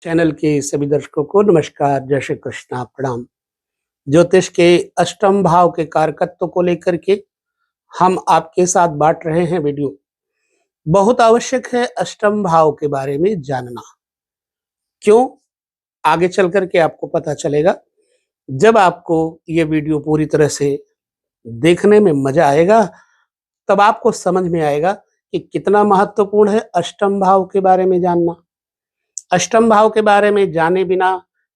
Channel के सभी दर्शकों को नमस्कार, जय श्री कृष्णा, प्रणाम। ज्योतिष के अष्टम भाव के कारकत्व को लेकर के हम आपके साथ बांट रहे हैं वीडियो। बहुत आवश्यक है अष्टम भाव के बारे में जानना। क्यों? आगे चल करके आपको पता चलेगा। जब आपको ये वीडियो पूरी तरह से देखने में मजा आएगा, तब आपको समझ में आएगा कि कितना महत्वपूर्ण है अष्टम भाव के बारे में जानना। अष्टम भाव के बारे में जाने बिना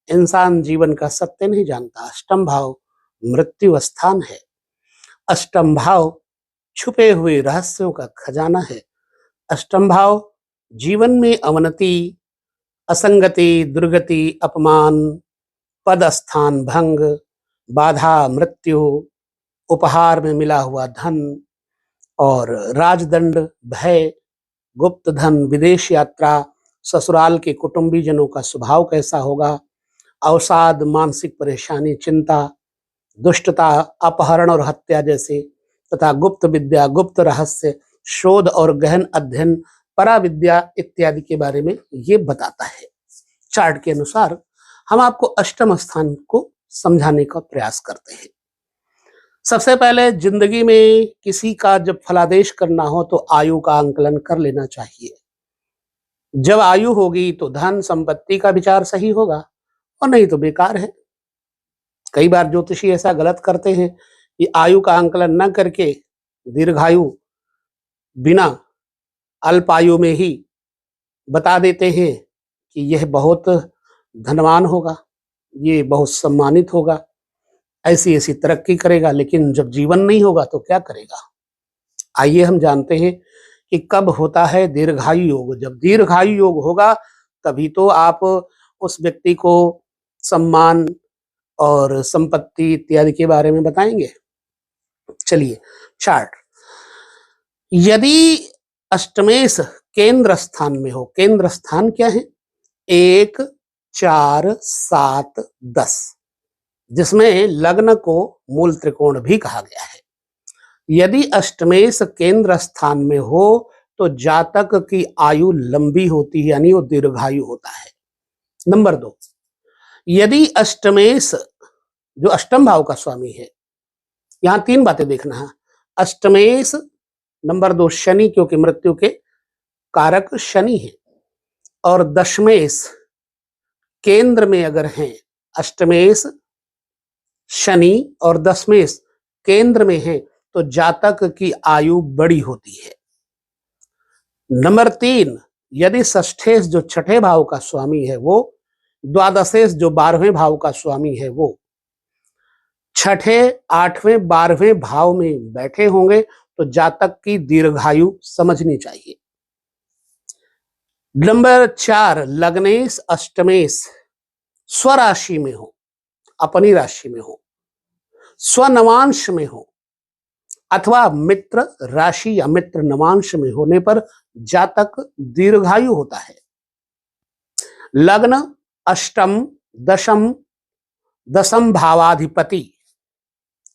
इंसान जीवन का सत्य नहीं जानता। अष्टम भाव मृत्यु स्थान है। अष्टम भाव छुपे हुए रहस्यों का खजाना है। अष्टम भाव जीवन में अवनति, असंगति, दुर्गति, अपमान, पद स्थान भंग, बाधा, मृत्यु, उपहार में मिला हुआ धन और राजदंड, भय, गुप्त धन, विदेश यात्रा, ससुराल के कुटुंबीजनों का स्वभाव कैसा होगा, अवसाद, मानसिक परेशानी, चिंता, दुष्टता, अपहरण और हत्या जैसे, तथा गुप्त विद्या, गुप्त रहस्य, शोध और गहन अध्ययन, पराविद्या इत्यादि के बारे में ये बताता है। चार्ट के अनुसार हम आपको अष्टम स्थान को समझाने का प्रयास करते हैं। सबसे पहले जिंदगी में किसी का जब फलादेश करना हो तो आयु का आंकलन कर लेना चाहिए। जब आयु होगी तो धन संपत्ति का विचार सही होगा, और नहीं तो बेकार है। कई बार ज्योतिषी ऐसा गलत करते हैं कि आयु का आंकलन न करके दीर्घायु बिना अल्पायु में ही बता देते हैं कि यह बहुत धनवान होगा, ये बहुत सम्मानित होगा, ऐसी ऐसी तरक्की करेगा, लेकिन जब जीवन नहीं होगा तो क्या करेगा। आइए हम जानते हैं कि कब होता है दीर्घायु योग। जब दीर्घायु योग होगा तभी तो आप उस व्यक्ति को सम्मान और संपत्ति इत्यादि के बारे में बताएंगे। चलिए चार्ट। यदि अष्टमेश केंद्र स्थान में हो, केंद्र स्थान क्या है? 1, 4, 7, 10, जिसमें लग्न को मूल त्रिकोण भी कहा गया है। यदि अष्टमेश केंद्र स्थान में हो तो जातक की आयु लंबी होती है, यानी वो दीर्घायु होता है। नंबर 2, यदि अष्टमेश जो अष्टम भाव का स्वामी है, यहां 3 बातें देखना है। अष्टमेश, नंबर 2 शनि, क्योंकि मृत्यु के कारक शनि है, और दशमेश केंद्र में अगर हैं, अष्टमेश शनि और दशमेश केंद्र में है तो जातक की आयु बड़ी होती है। नंबर 3, यदि षष्ठेश जो छठे भाव का स्वामी है वो, द्वादशेश जो 12वें भाव का स्वामी है वो छठे, 8वें, 12वें भाव में बैठे होंगे तो जातक की दीर्घायु समझनी चाहिए। नंबर 4, लग्नेश अष्टमेश स्वराशि में हो, अपनी राशि में हो, स्वनवांश में हो, अथवा मित्र राशि या मित्र नवांश में होने पर जातक दीर्घायु होता है। लग्न अष्टम, दशम, दशम भावाधिपति,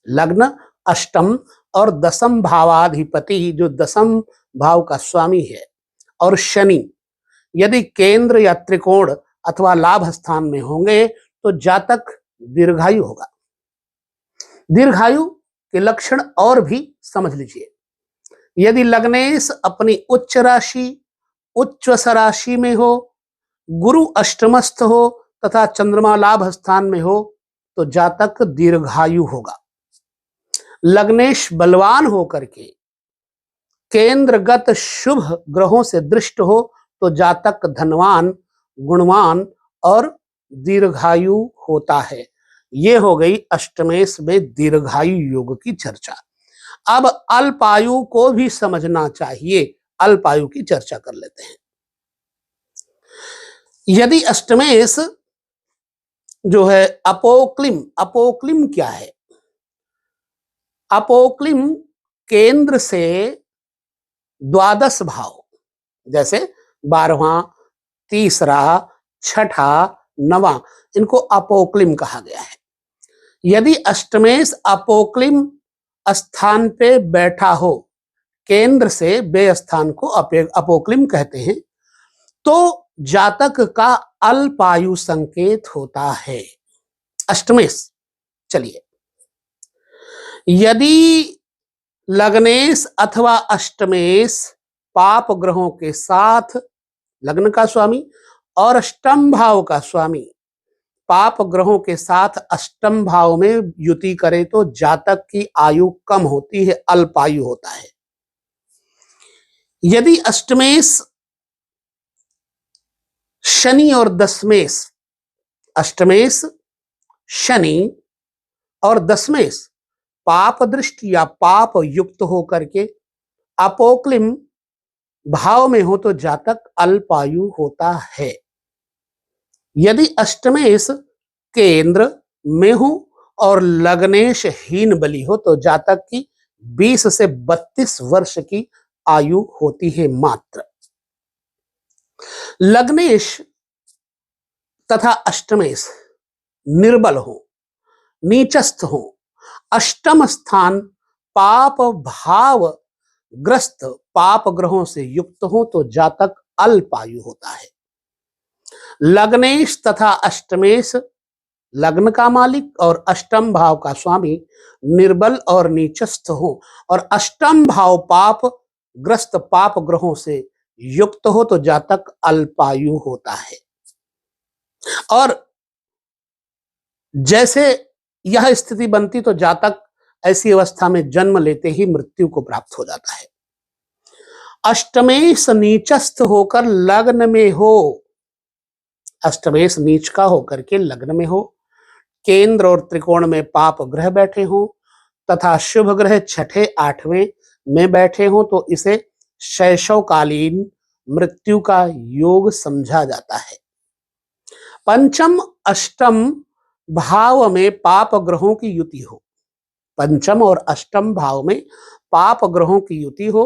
लग्न अष्टम और दशम भावाधिपति जो दशम भाव का स्वामी है, और शनि यदि केंद्र या त्रिकोण अथवा लाभ स्थान में होंगे तो जातक दीर्घायु होगा। दीर्घायु के लक्षण और भी समझ लीजिए। यदि लग्नेश अपनी उच्च राशि, उच्च राशि में हो, गुरु अष्टमस्थ हो तथा चंद्रमा लाभ स्थान में हो तो जातक दीर्घायु होगा। लग्नेश बलवान होकर के केंद्रगत शुभ ग्रहों से दृष्ट हो तो जातक धनवान, गुणवान और दीर्घायु होता है। ये हो गई अष्टमेश में दीर्घायु योग की चर्चा। अब अल्पायु को भी समझना चाहिए। अल्पायु की चर्चा कर लेते हैं। यदि अष्टमेश जो है अपोक्लिम, अपोक्लिम क्या है? अपोक्लिम केंद्र से द्वादश भाव, जैसे 12वां, तीसरा, छठा, 9वां, इनको अपोक्लिम कहा गया है। यदि अष्टमेश अपोक्लिम स्थान पे बैठा हो, केंद्र से बे स्थान को अपोक्लिम कहते हैं, तो जातक का अल्पायु संकेत होता है। अष्टमेश, चलिए, यदि लग्नेश अथवा अष्टमेश पाप ग्रहों के साथ, लग्न का स्वामी और अष्टम भाव का स्वामी पाप ग्रहों के साथ अष्टम भाव में युति करे तो जातक की आयु कम होती है, अल्पायु होता है। यदि अष्टमेश शनि और दशमेश, अष्टमेश शनि और दशमेश पाप दृष्टि या पाप युक्त होकर के अपोक्लिम भाव में हो तो जातक अल्पायु होता है। यदि अष्टमेश केंद्र में हो और लग्नेश हीन बली हो तो जातक की 20 से 32 वर्ष की आयु होती है मात्र। लग्नेश तथा अष्टमेश निर्बल हो, नीचस्थ हो, अष्टम स्थान पाप भाव ग्रस्त पाप ग्रहों से युक्त हो तो जातक अल्पायु होता है। लग्नेश तथा अष्टमेश लग्न का मालिक और अष्टम भाव का स्वामी निर्बल और नीचस्थ हो और अष्टम भाव पाप ग्रस्त पाप ग्रहों से युक्त हो तो जातक अल्पायु होता है। और जैसे यह स्थिति बनती तो जातक ऐसी अवस्था में जन्म लेते ही मृत्यु को प्राप्त हो जाता है। अष्टमेश नीचस्थ होकर लग्न में हो, अष्टमेश नीच का होकर के लग्न में हो, केंद्र और त्रिकोण में पाप ग्रह बैठे हो तथा शुभ ग्रह छठे आठवें में बैठे हो तो इसे शैशवकालीन मृत्यु का योग समझा जाता है। पंचम अष्टम भाव में पाप ग्रहों की युति हो, पंचम और अष्टम भाव में पाप ग्रहों की युति हो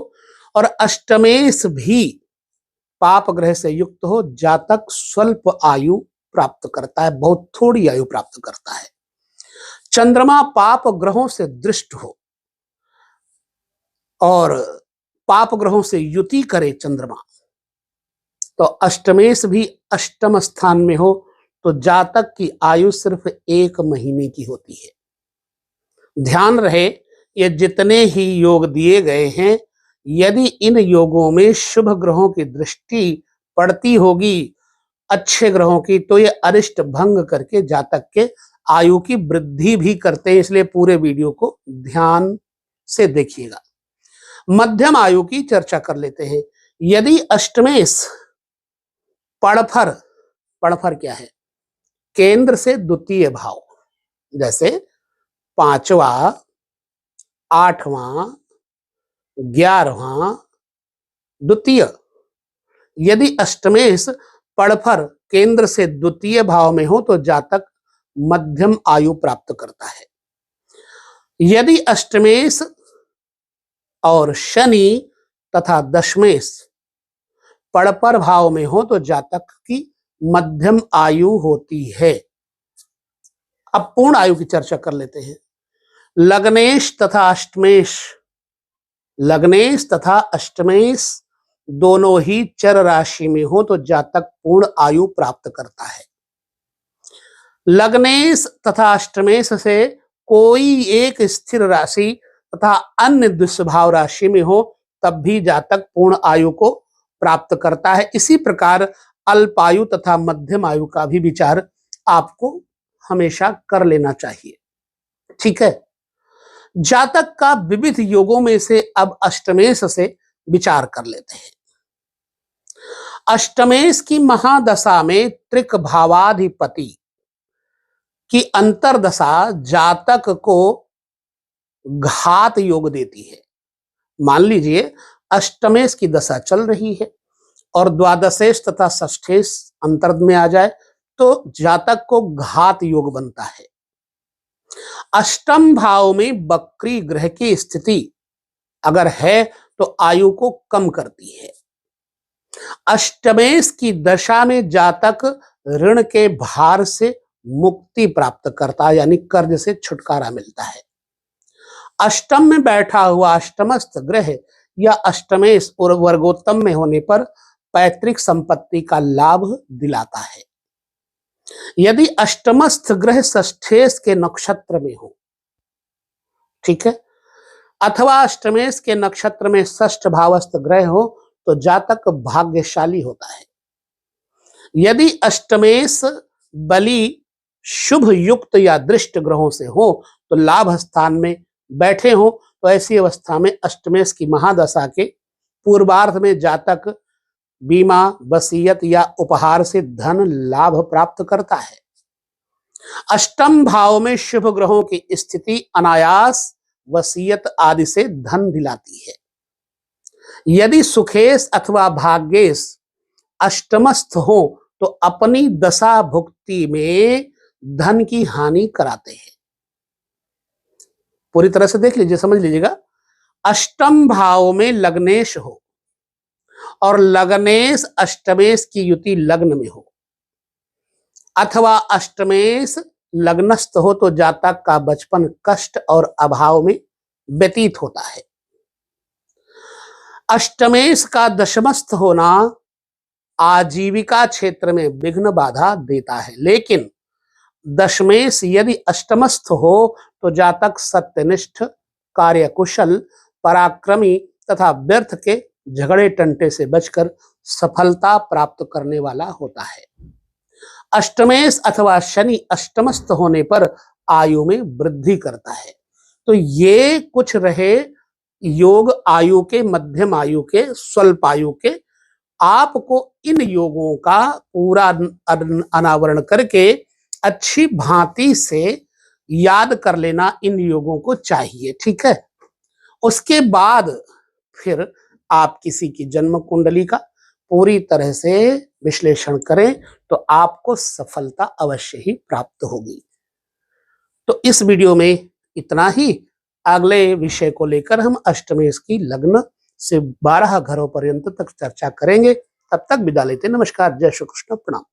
और अष्टमेश भी पाप ग्रह से युक्त हो, जातक स्वल्प आयु प्राप्त करता है, बहुत थोड़ी आयु प्राप्त करता है। चंद्रमा पाप ग्रहों से दृष्ट हो और पाप ग्रहों से युति करे चंद्रमा तो अष्टमेश भी अष्टम स्थान में हो तो जातक की आयु सिर्फ 1 महीने की होती है। ध्यान रहे, ये जितने ही योग दिए गए हैं, यदि इन योगों में शुभ ग्रहों की दृष्टि पड़ती होगी, अच्छे ग्रहों की, तो ये अरिष्ट भंग करके जातक के आयु की वृद्धि भी करते हैं। इसलिए पूरे वीडियो को ध्यान से देखिएगा। मध्यम आयु की चर्चा कर लेते हैं। यदि अष्टमेश पड़फर, पड़फर क्या है? केंद्र से द्वितीय भाव, जैसे 5वां, 8वां, 11वां द्वितीय, यदि अष्टमेश पड़फर केंद्र से द्वितीय भाव में हो तो जातक मध्यम आयु प्राप्त करता है। यदि अष्टमेश और शनि तथा दशमेश पड़पर भाव में हो तो जातक की मध्यम आयु होती है। अब पूर्ण आयु की चर्चा कर लेते हैं। लग्नेश तथा अष्टमेश, लग्नेश तथा अष्टमेश दोनों ही चर राशि में हो तो जातक पूर्ण आयु प्राप्त करता है। लग्नेश तथा अष्टमेश से कोई एक स्थिर राशि तथा अन्य दुष्भाव राशि में हो तब भी जातक पूर्ण आयु को प्राप्त करता है। इसी प्रकार अल्पायु तथा मध्यम आयु का भी विचार आपको हमेशा कर लेना चाहिए। ठीक है, जातक का विविध योगों में से अब अष्टमेश से विचार कर लेते हैं। अष्टमेश की महादशा में त्रिक भावाधिपति की अंतरदशा जातक को घात योग देती है। मान लीजिए अष्टमेश की दशा चल रही है और द्वादशेश तथा षष्ठेश अंतर्द में आ जाए तो जातक को घात योग बनता है। अष्टम भाव में वक्री ग्रह की स्थिति अगर है तो आयु को कम करती है। अष्टमेश की दशा में जातक ऋण के भार से मुक्ति प्राप्त करता है, यानी कर्ज से छुटकारा मिलता है। अष्टम में बैठा हुआ अष्टमस्थ ग्रह या अष्टमेश और वर्गोत्तम में होने पर पैतृक संपत्ति का लाभ दिलाता है। यदि अष्टमस्थ ग्रह षष्ठेश के नक्षत्र में हो, ठीक है, अथवा अष्टमेश के नक्षत्र में षष्ठ भावस्थ ग्रह हो तो जातक भाग्यशाली होता है। यदि अष्टमेश बलि शुभ युक्त या दृष्ट ग्रहों से हो तो लाभ स्थान में बैठे हो तो ऐसी अवस्था में अष्टमेश की महादशा के पूर्वार्ध में जातक बीमा, वसीयत या उपहार से धन लाभ प्राप्त करता है। अष्टम भाव में शुभ ग्रहों की स्थिति अनायास वसीयत आदि से धन दिलाती है। यदि सुखेश अथवा भाग्येश अष्टमस्थ हो तो अपनी दशा भुक्ति में धन की हानि कराते हैं। पूरी तरह से देख लीजिए, समझ लीजिएगा। अष्टम भाव में लग्नेश हो और लग्नेश अष्टमेश की युति लग्न में हो, अथवा अष्टमेश लग्नस्थ हो तो जातक का बचपन कष्ट और अभाव में व्यतीत होता है। अष्टमेश का दशमस्थ होना आजीविका क्षेत्र में विघ्न बाधा देता है, लेकिन दशमेश यदि अष्टमस्थ हो तो जातक सत्यनिष्ठ, कार्यकुशल, पराक्रमी तथा व्यर्थ के झगड़े टंटे से बचकर सफलता प्राप्त करने वाला होता है। अष्टमेश अथवा शनि अष्टमस्थ होने पर आयु में वृद्धि करता है। तो ये कुछ रहे योग आयु के, मध्यम आयु के, स्वल्प आयु के। आपको इन योगों का पूरा अनावरण करके अच्छी भांति से याद कर लेना इन योगों को चाहिए, ठीक है। उसके बाद फिर आप किसी की जन्म कुंडली का पूरी तरह से विश्लेषण करें तो आपको सफलता अवश्य ही प्राप्त होगी। तो इस वीडियो में इतना ही। अगले विषय को लेकर हम अष्टमेश की लग्न से 12 घरों पर्यंत तक चर्चा करेंगे। तब तक विदा लेते। नमस्कार, जय श्री कृष्ण, प्रणाम।